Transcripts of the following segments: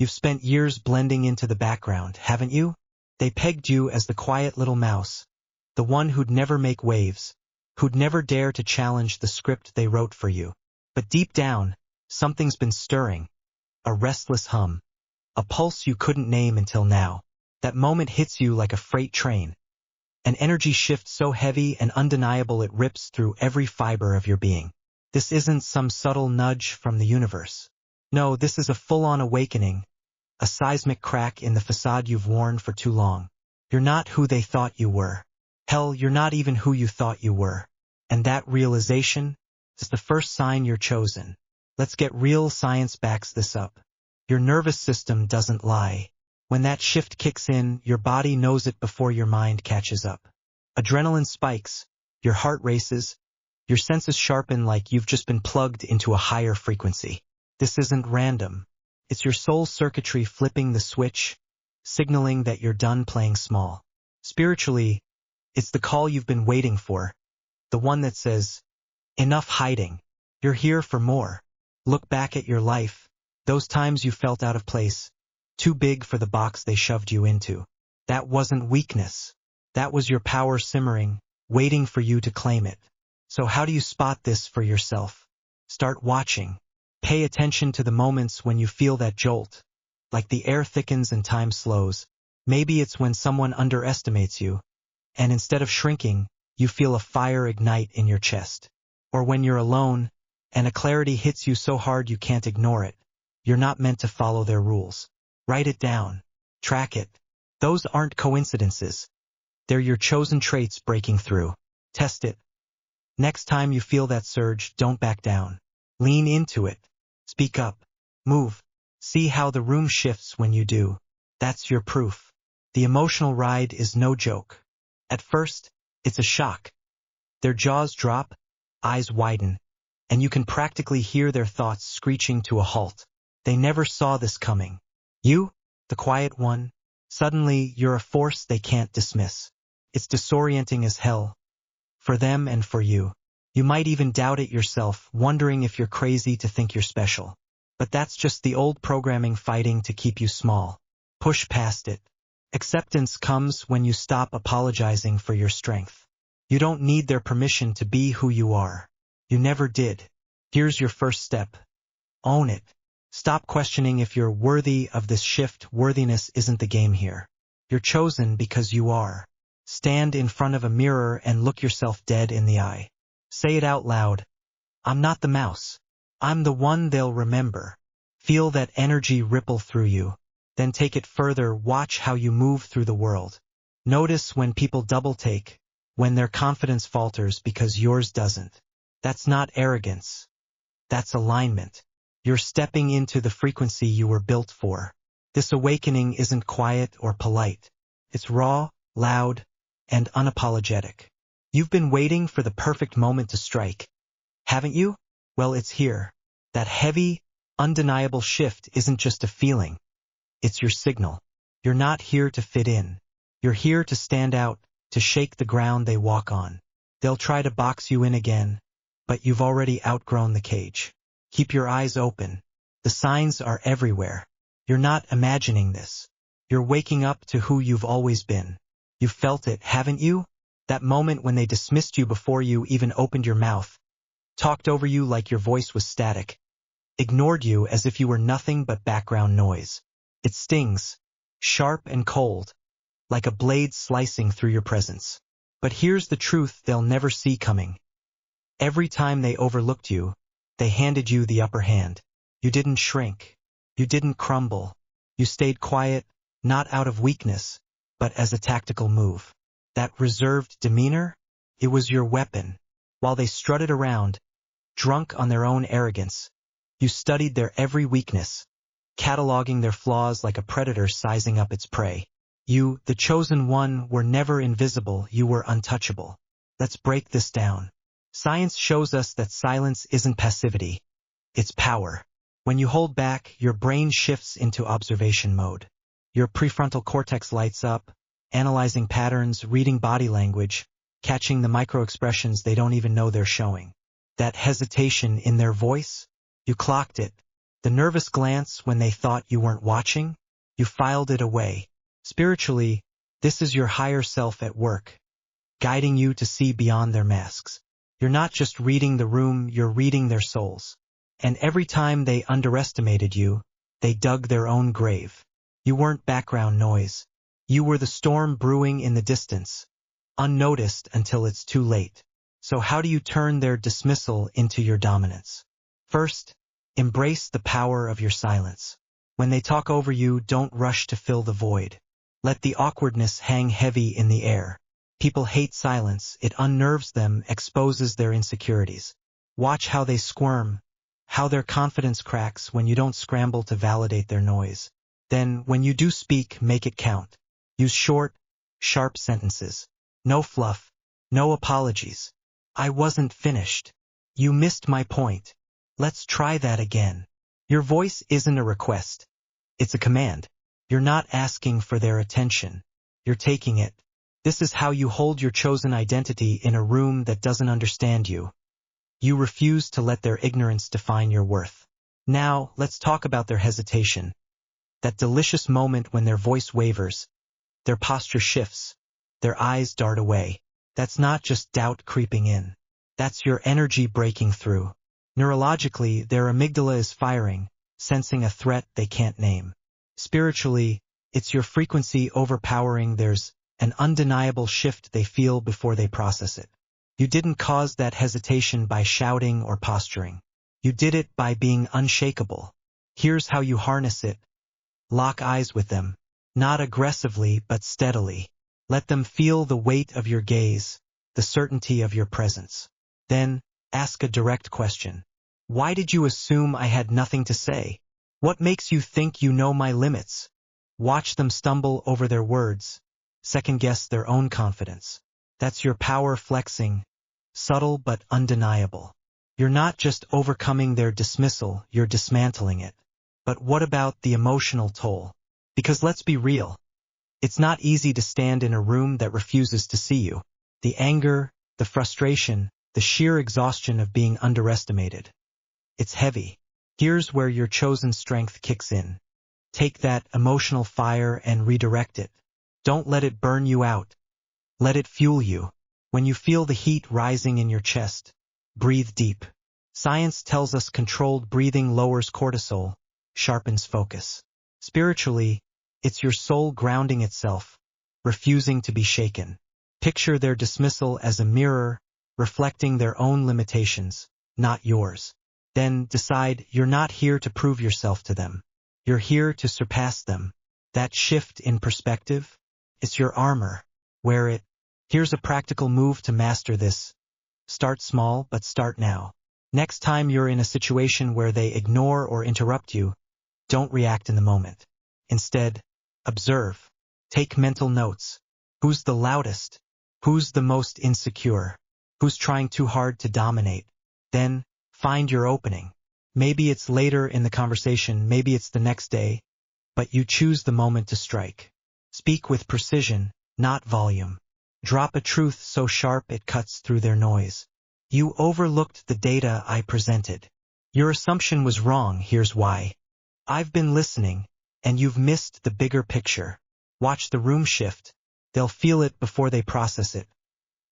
You've spent years blending into the background, haven't you? They pegged you as the quiet little mouse, the one who'd never make waves, who'd never dare to challenge the script they wrote for you. But deep down, something's been stirring, a restless hum, a pulse you couldn't name until now. That moment hits you like a freight train, an energy shift so heavy and undeniable it rips through every fiber of your being. This isn't some subtle nudge from the universe. No, this is a full-on awakening, a seismic crack in the facade you've worn for too long. You're not who they thought you were. Hell, you're not even who you thought you were. And that realization is the first sign you're chosen. Let's get real. Science backs this up. Your nervous system doesn't lie. When that shift kicks in, your body knows it before your mind catches up. Adrenaline spikes, your heart races, your senses sharpen like you've just been plugged into a higher frequency. This isn't random. It's your soul circuitry flipping the switch, signaling that you're done playing small. Spiritually, it's the call you've been waiting for, the one that says, enough hiding. You're here for more. Look back at your life, those times you felt out of place, too big for the box they shoved you into. That wasn't weakness. That was your power simmering, waiting for you to claim it. So how do you spot this for yourself? Start watching. Pay attention to the moments when you feel that jolt, like the air thickens and time slows. Maybe it's when someone underestimates you, and instead of shrinking, you feel a fire ignite in your chest. Or when you're alone, and a clarity hits you so hard you can't ignore it. You're not meant to follow their rules. Write it down. Track it. Those aren't coincidences. They're your chosen traits breaking through. Test it. Next time you feel that surge, don't back down. Lean into it. Speak up. Move. See how the room shifts when you do. That's your proof. The emotional ride is no joke. At first, it's a shock. Their jaws drop, eyes widen, and you can practically hear their thoughts screeching to a halt. They never saw this coming. You, the quiet one, suddenly you're a force they can't dismiss. It's disorienting as hell. For them and for you. You might even doubt it yourself, wondering if you're crazy to think you're special. But that's just the old programming fighting to keep you small. Push past it. Acceptance comes when you stop apologizing for your strength. You don't need their permission to be who you are. You never did. Here's your first step. Own it. Stop questioning if you're worthy of this shift. Worthiness isn't the game here. You're chosen because you are. Stand in front of a mirror and look yourself dead in the eye. Say it out loud. I'm not the mouse. I'm the one they'll remember. Feel that energy ripple through you. Then take it further. Watch how you move through the world. Notice when people double take, when their confidence falters because yours doesn't. That's not arrogance. That's alignment. You're stepping into the frequency you were built for. This awakening isn't quiet or polite. It's raw, loud, and unapologetic. You've been waiting for the perfect moment to strike, haven't you? Well, it's here. That heavy, undeniable shift isn't just a feeling. It's your signal. You're not here to fit in. You're here to stand out, to shake the ground they walk on. They'll try to box you in again, but you've already outgrown the cage. Keep your eyes open. The signs are everywhere. You're not imagining this. You're waking up to who you've always been. You've felt it, haven't you? That moment when they dismissed you before you even opened your mouth, talked over you like your voice was static, ignored you as if you were nothing but background noise. It stings, sharp and cold, like a blade slicing through your presence. But here's the truth they'll never see coming. Every time they overlooked you, they handed you the upper hand. You didn't shrink. You didn't crumble. You stayed quiet, not out of weakness, but as a tactical move. That reserved demeanor, it was your weapon. While they strutted around, drunk on their own arrogance, you studied their every weakness, cataloging their flaws like a predator sizing up its prey. You, the chosen one, were never invisible. You were untouchable. Let's break this down. Science shows us that silence isn't passivity. It's power. When you hold back, your brain shifts into observation mode. Your prefrontal cortex lights up, analyzing patterns, reading body language, catching the micro-expressions they don't even know they're showing. That hesitation in their voice, you clocked it. The nervous glance when they thought you weren't watching? You filed it away. Spiritually, this is your higher self at work, guiding you to see beyond their masks. You're not just reading the room, you're reading their souls. And every time they underestimated you, they dug their own grave. You weren't background noise. You were the storm brewing in the distance, unnoticed until it's too late. So how do you turn their dismissal into your dominance? First, embrace the power of your silence. When they talk over you, don't rush to fill the void. Let the awkwardness hang heavy in the air. People hate silence. It unnerves them, exposes their insecurities. Watch how they squirm, how their confidence cracks when you don't scramble to validate their noise. Then, when you do speak, make it count. Use short, sharp sentences. No fluff, no apologies. I wasn't finished. You missed my point. Let's try that again. Your voice isn't a request. It's a command. You're not asking for their attention. You're taking it. This is how you hold your chosen identity in a room that doesn't understand you. You refuse to let their ignorance define your worth. Now, let's talk about their hesitation. That delicious moment when their voice wavers, their posture shifts, their eyes dart away. That's not just doubt creeping in. That's your energy breaking through. Neurologically, their amygdala is firing, sensing a threat they can't name. Spiritually, it's your frequency overpowering theirs, an undeniable shift they feel before they process it. You didn't cause that hesitation by shouting or posturing. You did it by being unshakable. Here's how you harness it. Lock eyes with them, not aggressively but steadily. Let them feel the weight of your gaze, the certainty of your presence. Then, ask a direct question. Why did you assume I had nothing to say? What makes you think you know my limits? Watch them stumble over their words, second-guess their own confidence. That's your power flexing, subtle but undeniable. You're not just overcoming their dismissal, you're dismantling it. But what about the emotional toll? Because let's be real. It's not easy to stand in a room that refuses to see you. The anger, the frustration, the sheer exhaustion of being underestimated. It's heavy. Here's where your chosen strength kicks in. Take that emotional fire and redirect it. Don't let it burn you out. Let it fuel you. When you feel the heat rising in your chest, breathe deep. Science tells us controlled breathing lowers cortisol, sharpens focus. Spiritually, it's your soul grounding itself, refusing to be shaken. Picture their dismissal as a mirror, reflecting their own limitations, not yours. Then decide you're not here to prove yourself to them. You're here to surpass them. That shift in perspective, it's your armor. Wear it. Here's a practical move to master this. Start small, but start now. Next time you're in a situation where they ignore or interrupt you, don't react in the moment. Instead, observe. Take mental notes. Who's the loudest? Who's the most insecure? Who's trying too hard to dominate? Then, find your opening. Maybe it's later in the conversation, maybe it's the next day, but you choose the moment to strike. Speak with precision, not volume. Drop a truth so sharp it cuts through their noise. You overlooked the data I presented. Your assumption was wrong, here's why. I've been listening, and you've missed the bigger picture. Watch the room shift. They'll feel it before they process it.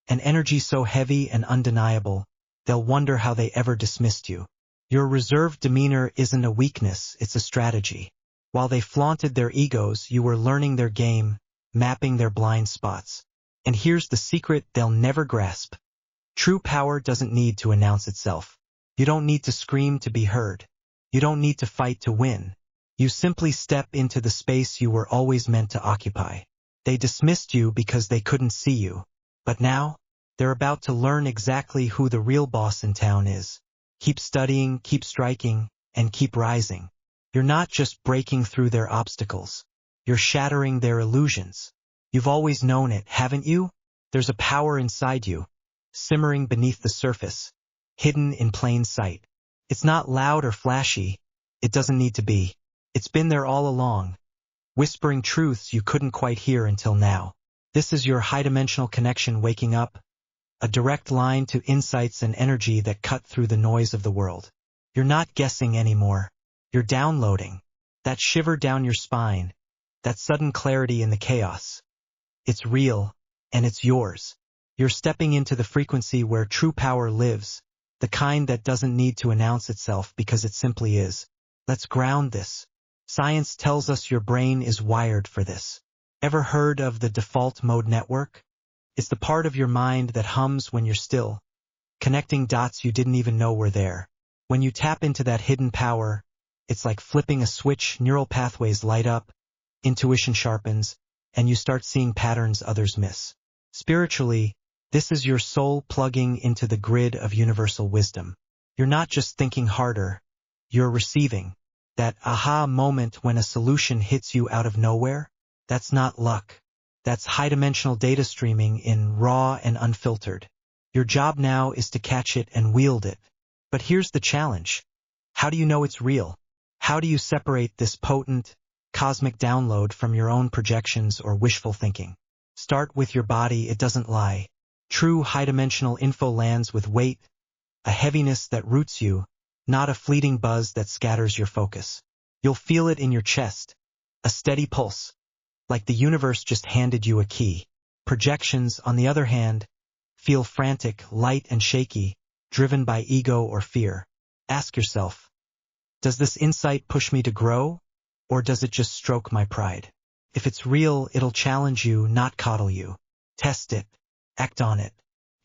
An energy so heavy and undeniable, they'll wonder how they ever dismissed you. Your reserved demeanor isn't a weakness, it's a strategy. While they flaunted their egos, you were learning their game, mapping their blind spots. And here's the secret they'll never grasp. True power doesn't need to announce itself. You don't need to scream to be heard. You don't need to fight to win. You simply step into the space you were always meant to occupy. They dismissed you because they couldn't see you. But now, they're about to learn exactly who the real boss in town is. Keep studying, keep striking, and keep rising. You're not just breaking through their obstacles. You're shattering their illusions. You've always known it, haven't you? There's a power inside you, simmering beneath the surface, hidden in plain sight. It's not loud or flashy. It doesn't need to be. It's been there all along, whispering truths you couldn't quite hear until now. This is your high-dimensional connection waking up, a direct line to insights and energy that cut through the noise of the world. You're not guessing anymore. You're downloading. That shiver down your spine. That sudden clarity in the chaos. It's real, and it's yours. You're stepping into the frequency where true power lives, the kind that doesn't need to announce itself because it simply is. Let's ground this. Science tells us your brain is wired for this. Ever heard of the default mode network? It's the part of your mind that hums when you're still, connecting dots you didn't even know were there. When you tap into that hidden power, it's like flipping a switch, neural pathways light up, intuition sharpens, and you start seeing patterns others miss. Spiritually, this is your soul plugging into the grid of universal wisdom. You're not just thinking harder, you're receiving. That aha moment when a solution hits you out of nowhere, that's not luck. That's high-dimensional data streaming in raw and unfiltered. Your job now is to catch it and wield it. But here's the challenge. How do you know it's real? How do you separate this potent, cosmic download from your own projections or wishful thinking? Start with your body, it doesn't lie. True high-dimensional info lands with weight, a heaviness that roots you, not a fleeting buzz that scatters your focus. You'll feel it in your chest, a steady pulse, like the universe just handed you a key. Projections, on the other hand, feel frantic, light and shaky, driven by ego or fear. Ask yourself, does this insight push me to grow, or does it just stroke my pride? If it's real, it'll challenge you, not coddle you. Test it, act on it.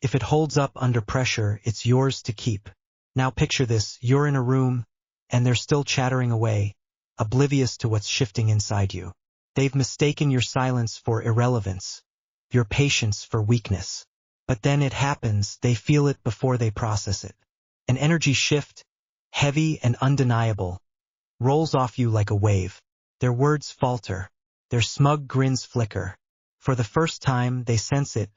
If it holds up under pressure, it's yours to keep. Now picture this, you're in a room, and they're still chattering away, oblivious to what's shifting inside you. They've mistaken your silence for irrelevance, your patience for weakness. But then it happens, they feel it before they process it. An energy shift, heavy and undeniable, rolls off you like a wave. Their words falter, their smug grins flicker. For the first time, they sense it.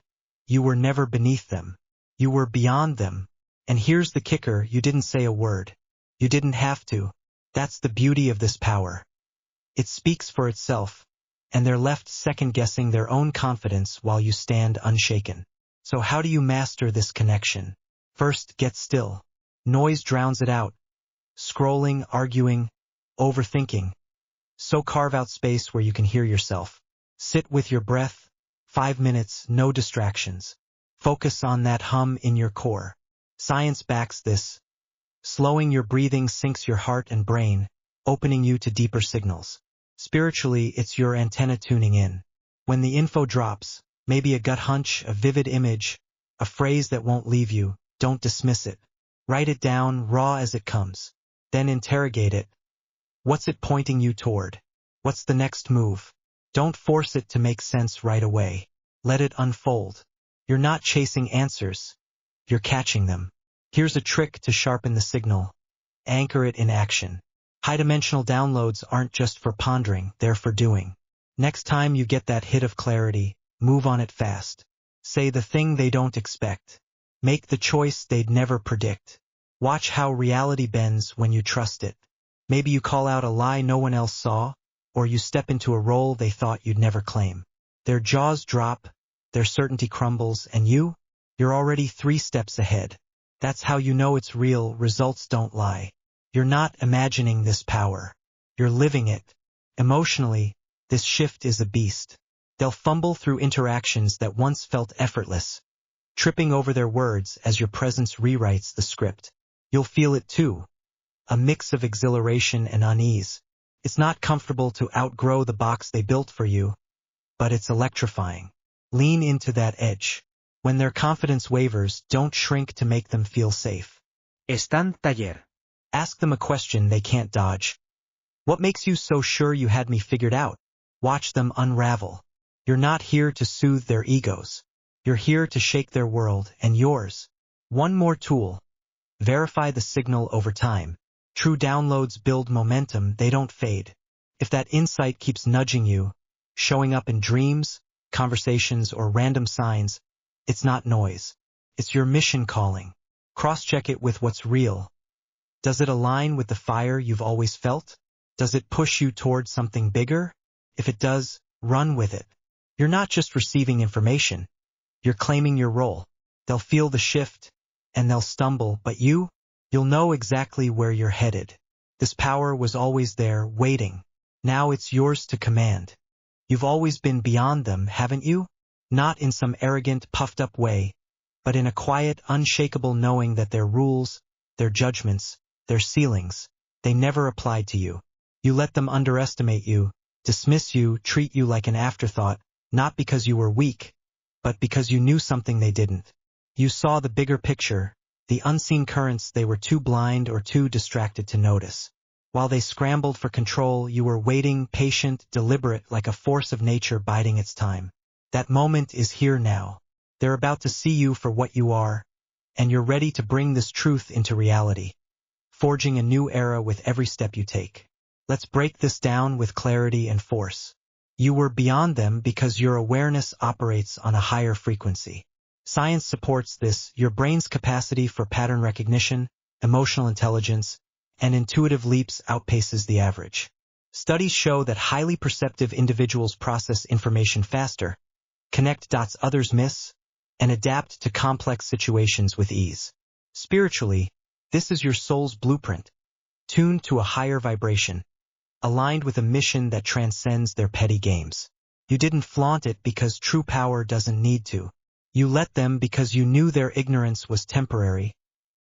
You were never beneath them. You were beyond them. And here's the kicker, you didn't say a word. You didn't have to. That's the beauty of this power. It speaks for itself, and they're left second-guessing their own confidence while you stand unshaken. So how do you master this connection? First, get still. Noise drowns it out. Scrolling, arguing, overthinking. So carve out space where you can hear yourself. Sit with your breath. 5 minutes, no distractions. Focus on that hum in your core. Science backs this. Slowing your breathing syncs your heart and brain, opening you to deeper signals. Spiritually, it's your antenna tuning in. When the info drops, maybe a gut hunch, a vivid image, a phrase that won't leave you, don't dismiss it. Write it down, raw as it comes. Then interrogate it. What's it pointing you toward? What's the next move? Don't force it to make sense right away. Let it unfold. You're not chasing answers. You're catching them. Here's a trick to sharpen the signal. Anchor it in action. High-dimensional downloads aren't just for pondering, they're for doing. Next time you get that hit of clarity, move on it fast. Say the thing they don't expect. Make the choice they'd never predict. Watch how reality bends when you trust it. Maybe you call out a lie no one else saw, or you step into a role they thought you'd never claim. Their jaws drop, their certainty crumbles, and you're already 3 steps ahead. That's how you know it's real, results don't lie. You're not imagining this power. You're living it. Emotionally, this shift is a beast. They'll fumble through interactions that once felt effortless, tripping over their words as your presence rewrites the script. You'll feel it too. A mix of exhilaration and unease. It's not comfortable to outgrow the box they built for you, but it's electrifying. Lean into that edge. When their confidence wavers, don't shrink to make them feel safe. Stand taller. Ask them a question they can't dodge. What makes you so sure you had me figured out? Watch them unravel. You're not here to soothe their egos. You're here to shake their world and yours. One more tool. Verify the signal over time. True downloads build momentum, they don't fade. If that insight keeps nudging you, showing up in dreams, conversations, or random signs, it's not noise. It's your mission calling. Cross-check it with what's real. Does it align with the fire you've always felt? Does it push you towards something bigger? If it does, run with it. You're not just receiving information. You're claiming your role. They'll feel the shift, and they'll stumble, but you'll know exactly where you're headed. This power was always there, waiting. Now it's yours to command. You've always been beyond them, haven't you? Not in some arrogant, puffed-up way, but in a quiet, unshakable knowing that their rules, their judgments, their ceilings, they never applied to you. You let them underestimate you, dismiss you, treat you like an afterthought, not because you were weak, but because you knew something they didn't. You saw the bigger picture, the unseen currents they were too blind or too distracted to notice. While they scrambled for control, you were waiting, patient, deliberate, like a force of nature biding its time. That moment is here now. They're about to see you for what you are, and you're ready to bring this truth into reality, forging a new era with every step you take. Let's break this down with clarity and force. You were beyond them because your awareness operates on a higher frequency. Science supports this, your brain's capacity for pattern recognition, emotional intelligence, and intuitive leaps outpaces the average. Studies show that highly perceptive individuals process information faster, connect dots others miss, and adapt to complex situations with ease. Spiritually, this is your soul's blueprint, tuned to a higher vibration, aligned with a mission that transcends their petty games. You didn't flaunt it because true power doesn't need to. You let them because you knew their ignorance was temporary,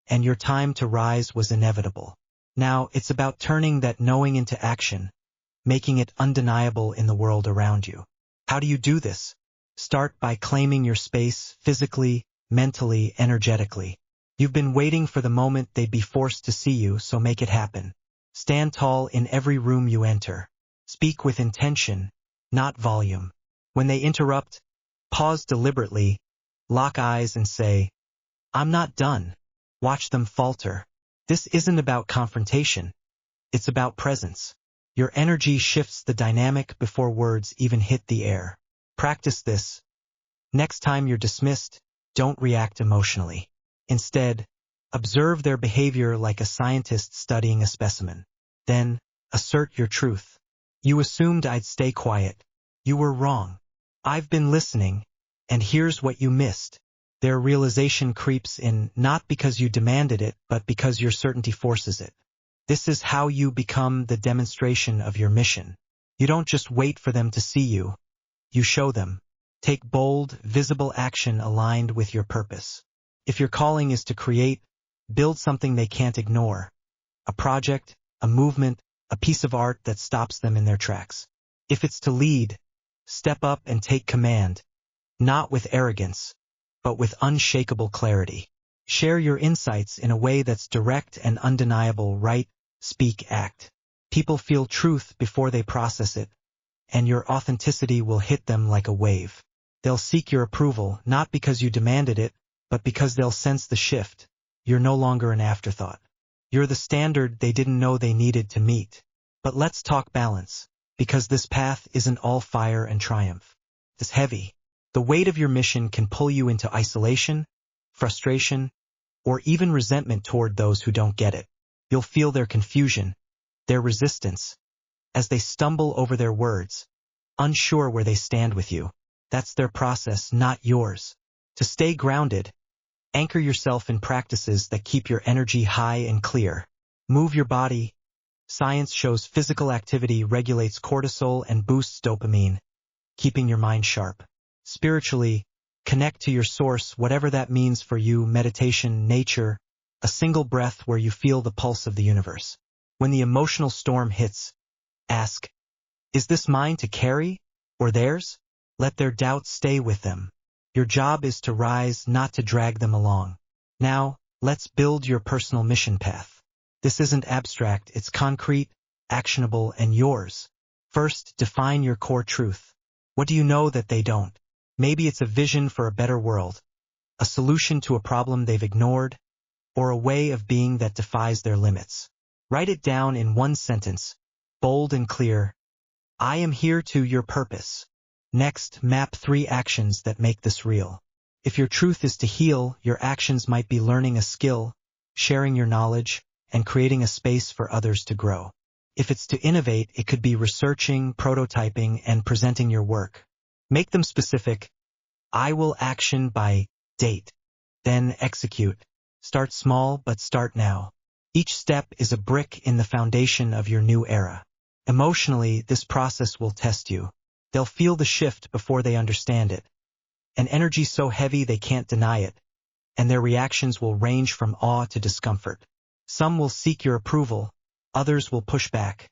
and your time to rise was inevitable. Now, it's about turning that knowing into action, making it undeniable in the world around you. How do you do this? Start by claiming your space physically, mentally, energetically. You've been waiting for the moment they'd be forced to see you, so make it happen. Stand tall in every room you enter. Speak with intention, not volume. When they interrupt, pause deliberately, lock eyes and say, "I'm not done." Watch them falter. This isn't about confrontation. It's about presence. Your energy shifts the dynamic before words even hit the air. Practice this. Next time you're dismissed, don't react emotionally. Instead, observe their behavior like a scientist studying a specimen. Then, assert your truth. You assumed I'd stay quiet. You were wrong. I've been listening, and here's what you missed. Their realization creeps in not because you demanded it, but because your certainty forces it. This is how you become the demonstration of your mission. You don't just wait for them to see you. You show them. Take bold, visible action aligned with your purpose. If your calling is to create, build something they can't ignore. A project, a movement, a piece of art that stops them in their tracks. If it's to lead, step up and take command, not with arrogance, but with unshakable clarity. Share your insights in a way that's direct and undeniable. Write, speak, act. People feel truth before they process it, and your authenticity will hit them like a wave. They'll seek your approval, not because you demanded it, but because they'll sense the shift. You're no longer an afterthought. You're the standard they didn't know they needed to meet. But let's talk balance, because this path isn't all fire and triumph. It's heavy. The weight of your mission can pull you into isolation, frustration, or even resentment toward those who don't get it. You'll feel their confusion, their resistance, as they stumble over their words, unsure where they stand with you. That's their process, not yours. To stay grounded, anchor yourself in practices that keep your energy high and clear. Move your body. Science shows physical activity regulates cortisol and boosts dopamine, keeping your mind sharp. Spiritually, connect to your source, whatever that means for you. Meditation, nature, a single breath where you feel the pulse of the universe. When the emotional storm hits, ask, is this mine to carry, or theirs? Let their doubts stay with them. Your job is to rise, not to drag them along. Now, let's build your personal mission path. This isn't abstract, it's concrete, actionable, and yours. First, define your core truth. What do you know that they don't? Maybe it's a vision for a better world, a solution to a problem they've ignored, or a way of being that defies their limits. Write it down in one sentence, bold and clear. I am here to your purpose. Next, map 3 actions that make this real. If your truth is to heal, your actions might be learning a skill, sharing your knowledge, and creating a space for others to grow. If it's to innovate, it could be researching, prototyping, and presenting your work. Make them specific. I will action by date. Then execute. Start small, but start now. Each step is a brick in the foundation of your new era. Emotionally, this process will test you. They'll feel the shift before they understand it. An energy so heavy they can't deny it, and their reactions will range from awe to discomfort. Some will seek your approval, others will push back,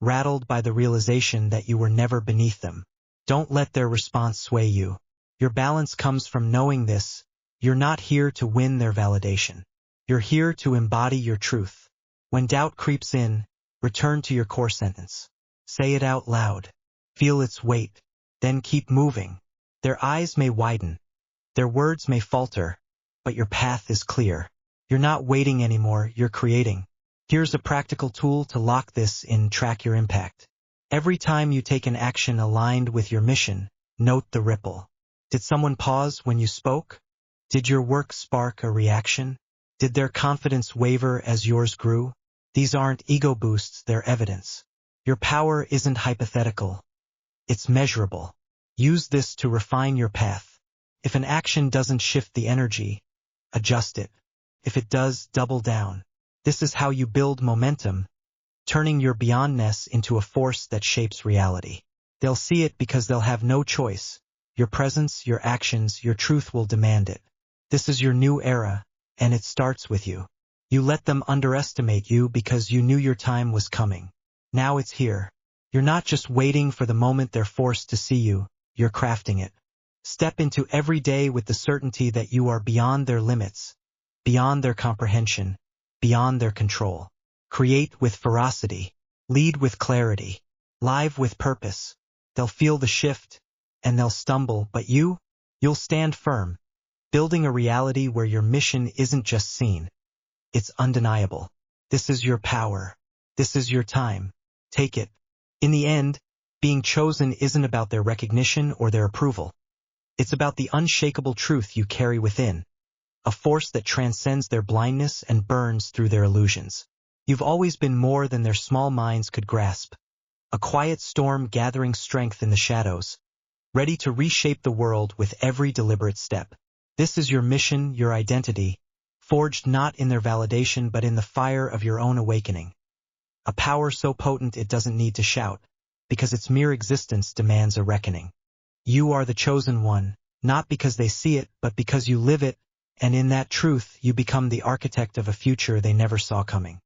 rattled by the realization that you were never beneath them. Don't let their response sway you. Your balance comes from knowing this: you're not here to win their validation. You're here to embody your truth. When doubt creeps in, return to your core sentence. Say it out loud. Feel its weight. Then keep moving. Their eyes may widen. Their words may falter, but your path is clear. You're not waiting anymore, you're creating. Here's a practical tool to lock this in: track your impact. Every time you take an action aligned with your mission, note the ripple. Did someone pause when you spoke? Did your work spark a reaction? Did their confidence waver as yours grew? These aren't ego boosts, they're evidence. Your power isn't hypothetical. It's measurable. Use this to refine your path. If an action doesn't shift the energy, adjust it. If it does, double down. This is how you build momentum, turning your beyondness into a force that shapes reality. They'll see it because they'll have no choice. Your presence, your actions, your truth will demand it. This is your new era, and it starts with you. You let them underestimate you because you knew your time was coming. Now it's here. You're not just waiting for the moment they're forced to see you, you're crafting it. Step into every day with the certainty that you are beyond their limits, beyond their comprehension, beyond their control. Create with ferocity, lead with clarity, live with purpose. They'll feel the shift, and they'll stumble, but you'll stand firm, building a reality where your mission isn't just seen. It's undeniable. This is your power. This is your time. Take it. In the end, being chosen isn't about their recognition or their approval. It's about the unshakable truth you carry within, a force that transcends their blindness and burns through their illusions. You've always been more than their small minds could grasp, a quiet storm gathering strength in the shadows, ready to reshape the world with every deliberate step. This is your mission, your identity, forged not in their validation but in the fire of your own awakening. A power so potent it doesn't need to shout, because its mere existence demands a reckoning. You are the chosen one, not because they see it, but because you live it, and in that truth you become the architect of a future they never saw coming.